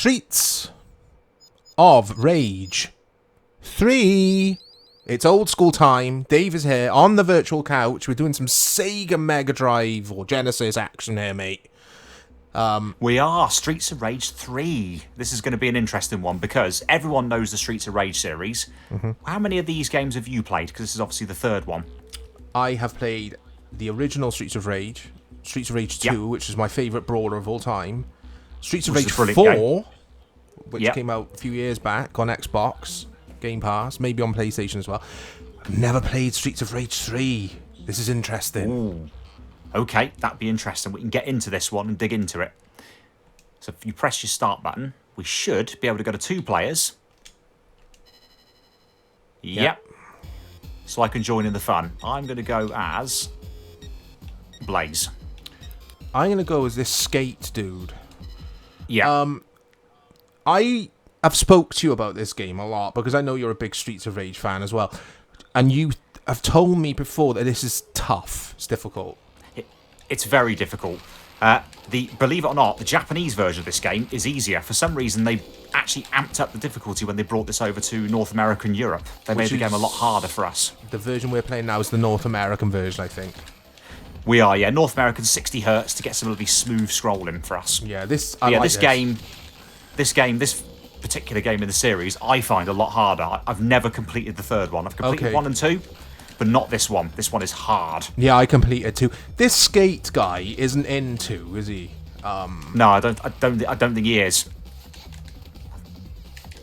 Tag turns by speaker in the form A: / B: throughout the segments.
A: Streets of Rage 3. It's old school time. Dave is here on the virtual couch. We're doing some Sega Mega Drive or Genesis action here, mate.
B: We are Streets of Rage 3. This is going to be an interesting one because everyone knows the Streets of Rage series. Mm-hmm. How many of these games have you played? Because this is obviously the third one.
A: I have played the original Streets of Rage, Streets of Rage 2, which is my favourite brawler of all time, Streets of Rage 4, game. Which came out a few years back on Xbox, Game Pass, maybe on PlayStation as well. I've never played Streets of Rage 3. This is interesting.
B: Ooh. Okay, that'd be interesting. We can get into this one and dig into it. So if you press your start button, we should be able to go to 2 players. Yep. So I can join in the fun. I'm going to go as Blaze.
A: I'm going to go as this skate dude.
B: Yeah.
A: I have spoke to you about this game a lot because I know you're a big Streets of Rage fan as well. And you have told me before that this is tough. It's difficult.
B: It's very difficult. Believe it or not, the Japanese version of this game is easier. For some reason, they actually amped up the difficulty when they brought this over to North America and Europe. They made the game a lot harder for us.
A: The version we're playing now is the North American version, I think.
B: We are, yeah. North American 60 Hz to get some really smooth scrolling for us.
A: Yeah, this
B: particular game in the series, I find a lot harder. I've never completed the third one. I've completed 1 and 2. But not this one. This one is hard.
A: Yeah, I completed 2. This skate guy isn't in 2, is he?
B: No, I don't think he is.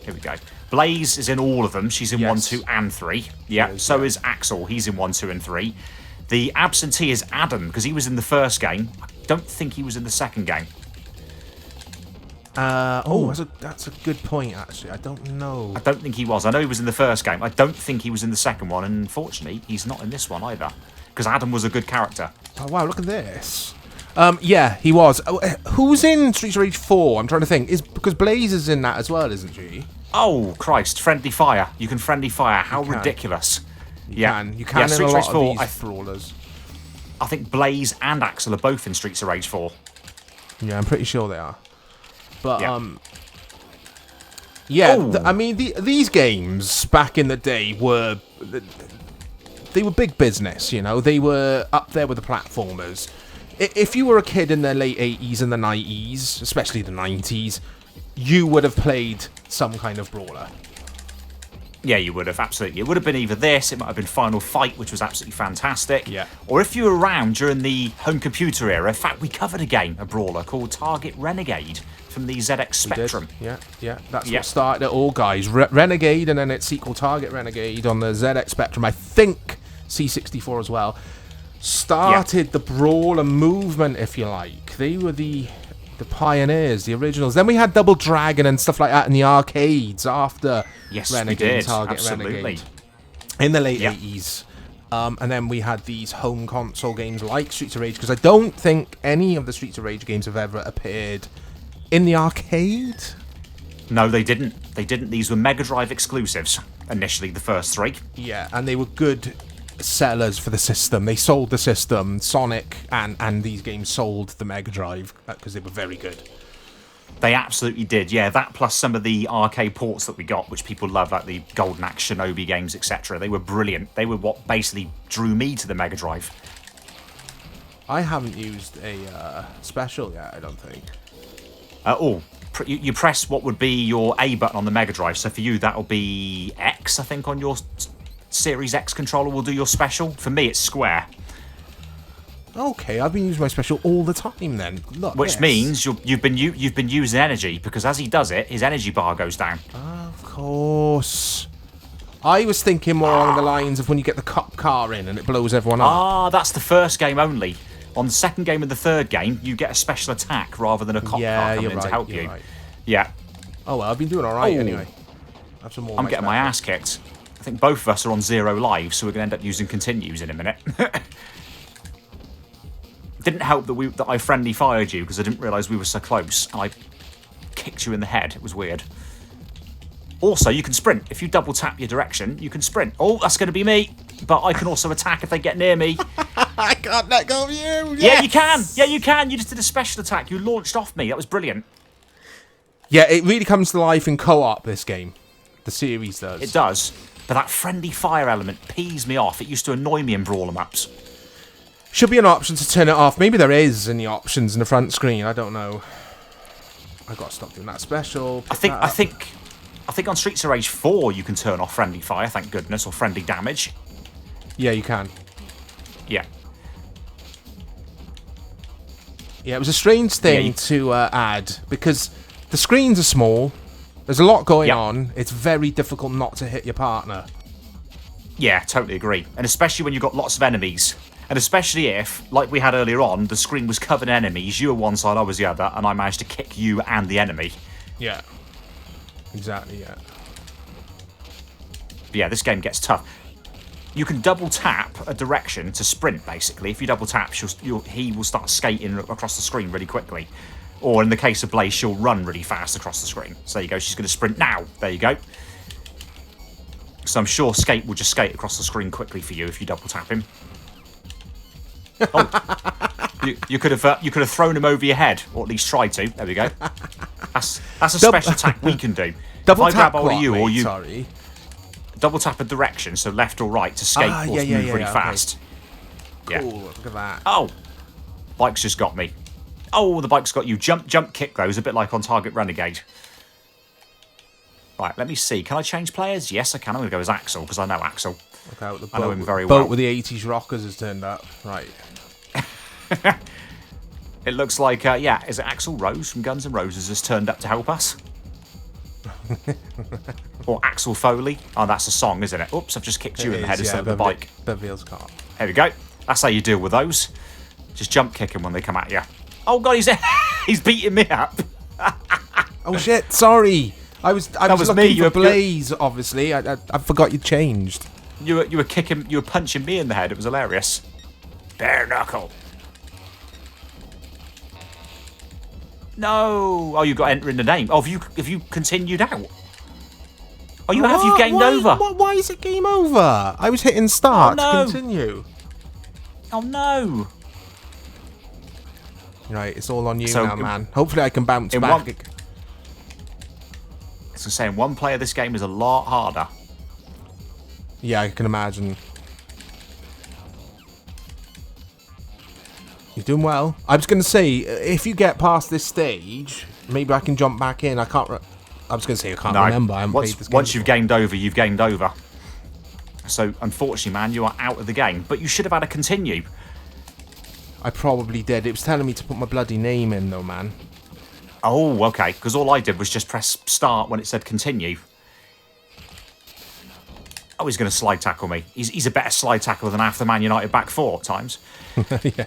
B: Here we go. Blaze is in all of them. She's in 1, 2, and 3. Yeah. So is Axel. He's in 1, 2, and 3. The absentee is Adam because he was in the first game. I don't think he was in the second game.
A: That's a good point, actually. I don't know.
B: I don't think he was. I know he was in the first game. I don't think he was in the second one, and unfortunately, he's not in this one either. Because Adam was a good character.
A: Oh, wow, look at this. Yeah, he was. Who's in Streets of Rage 4? I'm trying to think. Because Blaze is in that as well, isn't she?
B: Oh, Christ. Friendly fire. You can friendly fire. How ridiculous.
A: You can in a lot of these brawlers.
B: I think Blaze and Axel are both in Streets of Rage 4.
A: Yeah, I'm pretty sure they are. But, these games back in the day were big business, you know? They were up there with the platformers. If you were a kid in the late 80s and the 90s, especially the 90s, you would have played some kind of brawler.
B: Yeah, you would have, absolutely. It would have been either this, it might have been Final Fight, which was absolutely fantastic.
A: Yeah.
B: Or if you were around during the home computer era, in fact, we covered a brawler called Target Renegade from the ZX Spectrum.
A: Yeah. That's what started it all, guys. Renegade, and then its sequel, Target Renegade, on the ZX Spectrum. I think C64 as well. Started the brawler movement, if you like. They were the pioneers, the originals. Then we had Double Dragon and stuff like that in the arcades after Renegade, Target Renegade in the late 80s. And then we had these home console games like Streets of Rage, because I don't think any of the Streets of Rage games have ever appeared in the arcade.
B: No, they didn't. These were Mega Drive exclusives initially, the first 3.
A: Yeah, and they were good sellers for the system. They sold the system. Sonic and these games sold the Mega Drive because they were very good.
B: They absolutely did, yeah. That plus some of the arcade ports that we got, which people love, like the Golden Axe, Shinobi games, etc. They were brilliant. They were what basically drew me to the Mega Drive.
A: I haven't used a special yet, I don't think.
B: You press what would be your A button on the Mega Drive. So for you, that'll be X, I think, on your Series X controller will do your special. For me, it's square.
A: Okay, I've been using my special all the time then. Look,
B: which means you've been using energy, because as he does it, his energy bar goes down.
A: Of course. I was thinking more along the lines of when you get the cop car in and it blows everyone up.
B: That's the first game only. On the second game and the third game, you get a special attack rather than a cop car coming in to help you. Right. Yeah.
A: Oh well, I've been doing all right anyway. Have some more.
B: I'm getting my ass kicked. I think both of us are on 0 lives, so we're going to end up using continues in a minute. Didn't help that I friendly fired you because I didn't realise we were so close, and I kicked you in the head. It was weird. Also, you can sprint. If you double tap your direction, you can sprint. Oh, that's going to be me. But I can also attack if they get near me.
A: I can't let go of you. Yes!
B: Yeah, you can. Yeah, you can. You just did a special attack. You launched off me. That was brilliant.
A: Yeah, it really comes to life in co-op, this game. The series does.
B: It does. But that friendly fire element pees me off. It used to annoy me in brawler maps.
A: Should be an option to turn it off. Maybe there is in the options in the front screen. I don't know. I got to stop doing that special.
B: I think on Streets of Rage 4 you can turn off friendly fire, thank goodness, or friendly damage.
A: Yeah, you can.
B: Yeah.
A: Yeah, it was a strange thing to add because the screens are small. There's a lot going on. It's very difficult not to hit your partner.
B: Yeah, totally agree. And especially when you've got lots of enemies. And especially if, like we had earlier on, the screen was covered in enemies, you were one side, I was the other, and I managed to kick you and the enemy.
A: Yeah. Exactly, yeah.
B: But yeah, this game gets tough. You can double tap a direction to sprint, basically. If you double tap, he will start skating across the screen really quickly. Or in the case of Blaze, she'll run really fast across the screen. So there you go, she's going to sprint now. There you go. So I'm sure Skate will just skate across the screen quickly for you if you double tap him. Oh, you could have thrown him over your head, or at least tried to. There we go. That's a special attack we can do.
A: Double
B: if I
A: tap
B: grab hold of you,
A: mate,
B: or you
A: sorry.
B: Double tap a direction, so left or right to skate or move really fast.
A: Cool.
B: Yeah.
A: Look at that.
B: Oh, bike's just got me. Oh, the bike's got you. Jump, kick those, a bit like on Target Renegade. Right, let me see. Can I change players? Yes, I can. I'm going to go as Axel, because I know Axel.
A: Look out, the boat,
B: I know him very
A: boat
B: well.
A: with the 80s rockers has turned up. Right.
B: It looks like, yeah, is it Axel Rose from Guns N' Roses has turned up to help us? Or Axel Foley? Oh, that's a song, isn't it? Oops, I've just kicked you in the head instead of the bike.
A: Beverly's car.
B: There we go. That's how you deal with those. Just jump kick them when they come at you. Oh god, he's beating me up.
A: Oh shit! Sorry, I was looking
B: me.
A: for Blaze. Obviously, I forgot you changed.
B: You were punching me in the head. It was hilarious. Bare knuckle. No. Oh, you got to enter in the name. Oh, have you continued out? Oh, you've gamed over.
A: Why is it game over? I was hitting start to continue.
B: Oh no.
A: Right, it's all on you now, man. Hopefully I can bounce back.
B: I was saying, one player this game is a lot harder.
A: Yeah, I can imagine. You're doing well. I was going to say, if you get past this stage, maybe I can jump back in. I can't... I was going to say I can't remember. I haven't played this game
B: once you've gamed over, you've gamed over. So, unfortunately, man, you are out of the game. But you should have had a continue.
A: I probably did. It was telling me to put my bloody name in, though, man.
B: Oh, okay. Because all I did was just press start when it said continue. Oh, he's going to slide tackle me. He's a better slide tackler than half the Man United back four at times.
A: Yeah.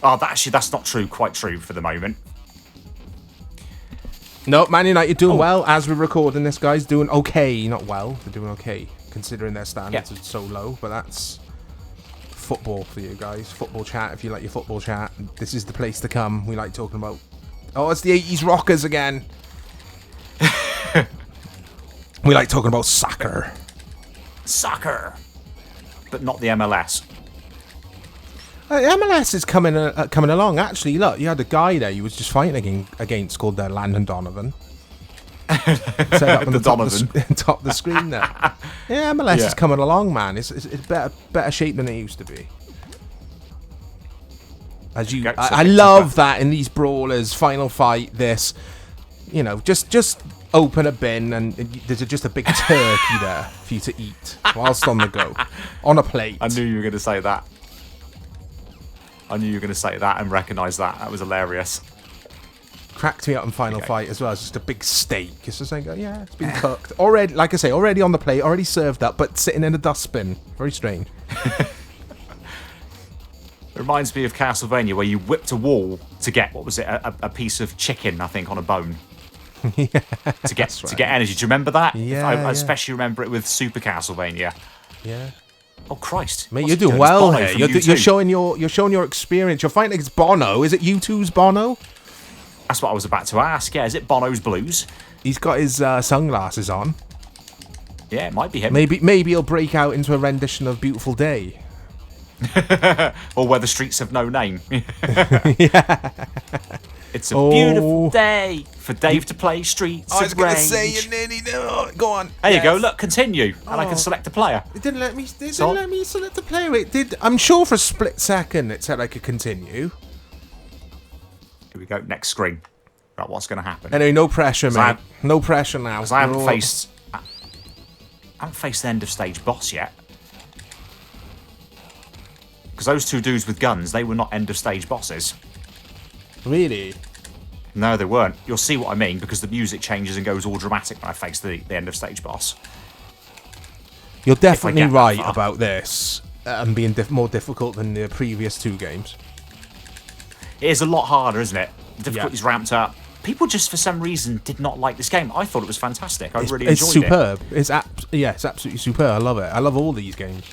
B: Oh, that's not true. Quite true for the moment.
A: No, Man United doing well as we're recording this, guys. Doing okay. Not well. They're doing okay, considering their standards are so low. But that's football for you guys. Football chat, if you like your football chat. This is the place to come. We like talking about... Oh, it's the 80s rockers again. We like talking about soccer.
B: Soccer. But not the MLS.
A: MLS is coming along. Actually, look, you had a guy there you was just fighting against called Landon Donovan. Set up on the top of the screen there. Yeah, MLS is coming along, man. It's better shape than it used to be. I love that in these brawlers, final fight, this, you know, just open a bin and there's just a big turkey there for you to eat whilst on the go, on a plate.
B: I knew you were going to say that. I knew you were going to say that and recognise that. That was hilarious.
A: Cracked me up in Final Fight as well. It's just a big steak. It's just like, yeah, it's been cooked. Already, like I say, already on the plate, already served up, but sitting in a dustbin. Very strange.
B: It reminds me of Castlevania where you whipped a wall to get, what was it, a piece of chicken, I think, on a bone.
A: Yeah,
B: to get energy. Do you remember that?
A: Yeah,
B: I especially remember it with Super Castlevania.
A: Yeah.
B: Oh Christ,
A: mate, you're doing well here. You're showing your experience. You're fighting against Bono. Is it U2's Bono?
B: That's what I was about to ask. Yeah, is it Bono's Blues?
A: He's got his sunglasses on.
B: Yeah, it might be him.
A: Maybe he'll break out into a rendition of "Beautiful Day."
B: Or Where the Streets Have No Name.
A: Yeah.
B: It's a beautiful day for Dave to play Streets of Rage.
A: I was going to say you nearly know. Go on.
B: There you go. Look, continue, and I can select a player.
A: It didn't let me. Let me select the player. It did. I'm sure for a split second it said I could continue.
B: Here we go. Next screen. Right, what's going to happen?
A: Anyway, no pressure, mate. No pressure now.
B: Because I haven't faced the end of stage boss yet. Because those two dudes with guns, they were not end of stage bosses.
A: Really?
B: No, they weren't. You'll see what I mean, because the music changes and goes all dramatic when I face the end of stage boss.
A: You're definitely right about this and being more difficult than the previous two games.
B: It is a lot harder, isn't it? The difficulty's ramped up. People just, for some reason, did not like this game. I thought it was fantastic. I really enjoyed it.
A: It's superb. It's absolutely superb. I love it. I love all these games.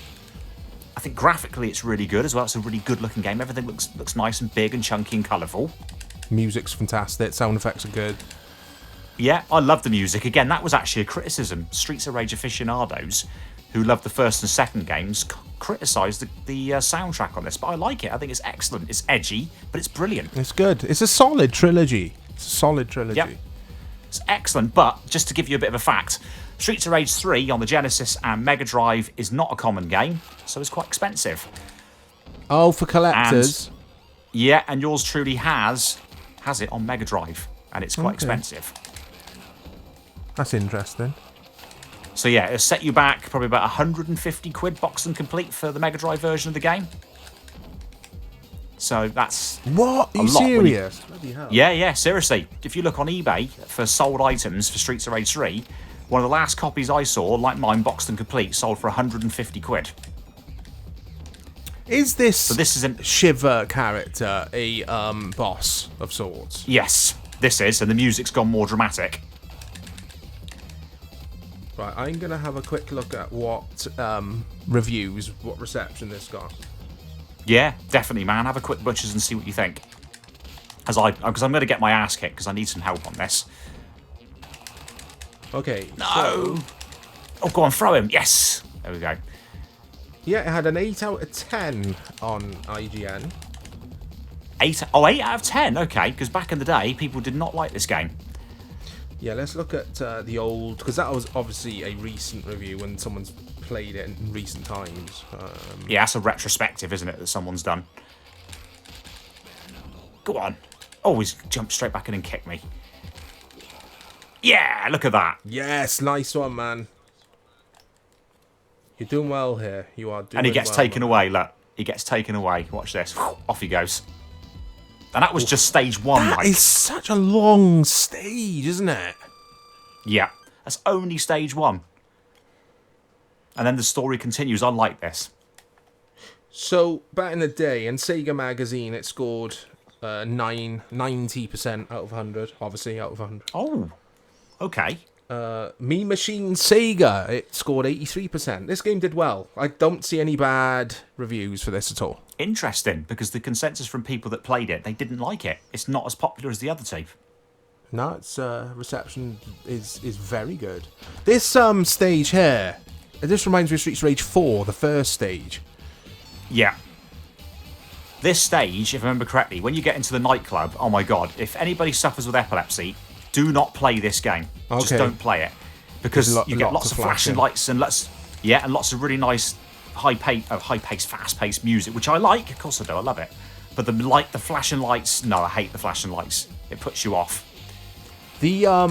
B: I think graphically it's really good as well. It's a really good-looking game. Everything looks nice and big and chunky and colourful.
A: Music's fantastic. Sound effects are good.
B: Yeah, I love the music. Again, that was actually a criticism. Streets of Rage aficionados who loved the first and second games criticised the soundtrack on this, but I like it. I think it's excellent. It's edgy, but it's brilliant.
A: It's good. It's a solid trilogy. Yep.
B: It's excellent, but just to give you a bit of a fact, Streets of Rage 3 on the Genesis and Mega Drive is not a common game, so it's quite expensive.
A: Oh, for collectors?
B: And yours truly has it on Mega Drive, and it's quite expensive.
A: That's interesting.
B: So yeah, it'll set you back probably about 150 quid boxed and complete for the Mega Drive version of the game. So that's
A: what? Are you serious? Bloody hell.
B: Yeah, seriously. If you look on eBay for sold items for Streets of Rage 3, one of the last copies I saw, like mine, boxed and complete, sold for 150 quid.
A: Is this Shiva character a boss of sorts?
B: Yes, this is, and the music's gone more dramatic.
A: Right, I'm going to have a quick look at what reviews, what reception this got.
B: Yeah, definitely, man. Have a quick butchers and see what you think. Because I'm going to get my ass kicked because I need some help on this.
A: Okay.
B: No. Oh, go on, throw him. Yes. There we go.
A: Yeah, it had an 8 out of 10 on IGN.
B: 8 out of 10. Okay, because back in the day, people did not like this game.
A: Yeah, let's look at the old, because that was obviously a recent review when someone's played it in recent times.
B: Yeah, that's a retrospective, isn't it, that someone's done. Go on. Oh, he's jumped straight back in and kicked me. Yeah, look at that.
A: Yes, nice one, man. You're doing well here. You are doing well.
B: And he gets taken away, look. He gets taken away. Watch this. Off he goes. And that was just stage one.
A: That is such a long stage, isn't it?
B: Yeah. That's only stage one. And then the story continues on like this. So,
A: back in the day, in Sega Magazine, it scored 90% out of 100. Obviously, out of 100.
B: Oh, okay.
A: Mean Machine Sega, it scored 83%. This game did well. I don't see any bad reviews for this at all.
B: Interesting, because the consensus from people that played it, they didn't like it. It's not as popular as the other two.
A: No, its reception is very good. This stage here, this reminds me of Streets of Rage 4, the first stage.
B: Yeah. This stage, if I remember correctly, when you get into the nightclub, oh my god, if anybody suffers with epilepsy, do not play this game. Okay. Just don't play it. Because you get lots of flashing lights and lots of really nice high-paced, fast-paced music, which I like. Of course I do, I love it. But the flashing lights, no, I hate the flashing lights. It puts you off.
A: Yeah,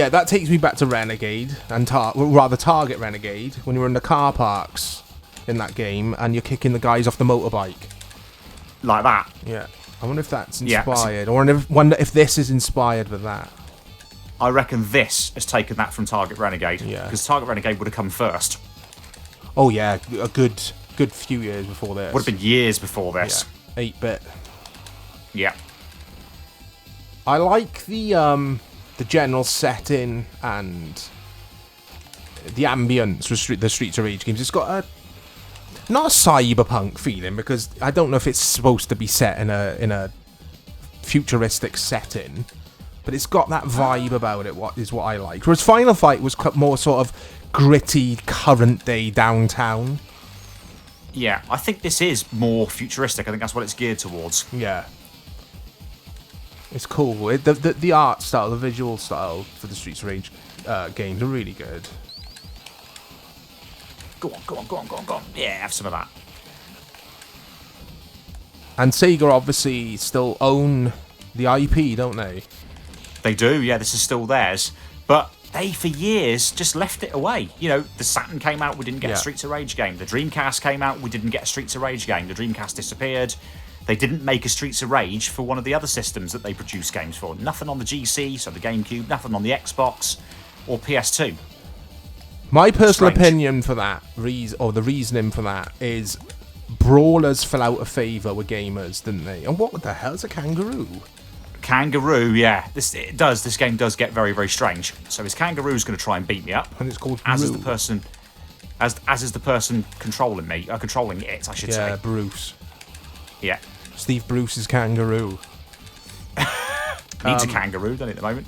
A: that takes me back to Renegade, and Target Renegade, when you were in the car parks in that game, and you're kicking the guys off the motorbike.
B: Like that?
A: Yeah. I wonder if that's inspired, or if this is inspired with that.
B: I reckon this has taken that from Target Renegade.
A: Yeah.
B: Because Target Renegade would have come first.
A: Oh yeah, a good few years before this.
B: Would have been years before this.
A: Yeah. 8-bit.
B: Yeah.
A: I like the general setting and the ambience with the Streets of Rage games. It's got not a cyberpunk feeling, because I don't know if it's supposed to be set in a futuristic setting, but it's got that vibe about it. What I like. Whereas Final Fight was more sort of gritty, current day downtown.
B: Yeah, I think this is more futuristic. I think that's what it's geared towards.
A: Yeah. It's cool. The art style, the visual style for the Streets of Rage games are really good.
B: Go on, go on, go on, go on, go on. Yeah, have some of that.
A: And Sega obviously still own the IP, don't they?
B: They do, yeah, this is still theirs. But they, for years, just left it away. You know, the Saturn came out, we didn't get a Streets of Rage game. The Dreamcast came out, we didn't get a Streets of Rage game. The Dreamcast disappeared. They didn't make a Streets of Rage for one of the other systems that they produce games for. Nothing on the GC, so the GameCube, nothing on the Xbox or PS2.
A: My personal opinion for that, or the reasoning for that, is brawlers fell out of favour with gamers, didn't they? And what the hell is a kangaroo?
B: Kangaroo, yeah. This game does get very, very strange. So his kangaroo's going to try and beat me up.
A: And it's called
B: as
A: Brew.
B: is the person, as is the person controlling me, controlling it, I should say.
A: Yeah, Bruce.
B: Yeah.
A: Steve Bruce's kangaroo.
B: Needs a kangaroo, doesn't it, at the moment?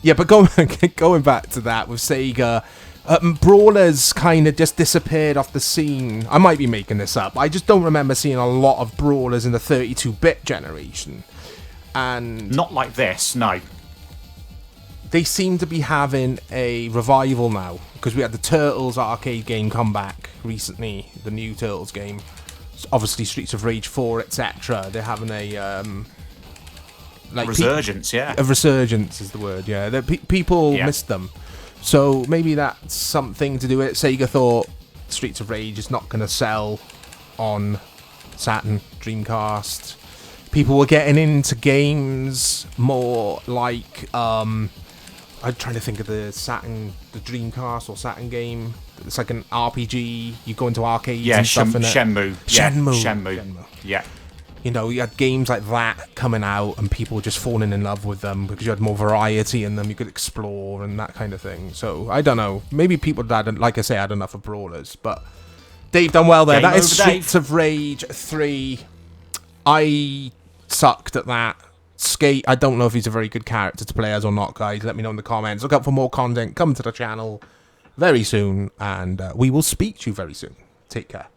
A: Yeah, but going back to that with Sega, brawlers kind of just disappeared off the scene. I might be making this up. I just don't remember seeing a lot of brawlers in the 32-bit generation. And
B: not like this, no.
A: They seem to be having a revival now, because we had the Turtles arcade game come back recently, the new Turtles game. Obviously Streets of Rage 4, etc. They're having a
B: resurgence, yeah.
A: A resurgence is the word, yeah. People missed them. So maybe that's something to do with it. Sega thought Streets of Rage is not going to sell on Saturn, Dreamcast. People were getting into games more like... I'm trying to think of the Saturn, the Dreamcast or Saturn game. It's like an RPG. You go into arcades and stuff in it.
B: Shenmue. Yeah.
A: You know, you had games like that coming out and people were just falling in love with them because you had more variety in them. You could explore and that kind of thing. So, I don't know. Maybe people had, like I say, had enough of brawlers. But Dave done well there. That is Streets of Rage 3. I sucked at that. Skate, I don't know if he's a very good character to play as or not, guys. Let me know in the comments. Look out for more content. Come to the channel very soon. And we will speak to you very soon. Take care.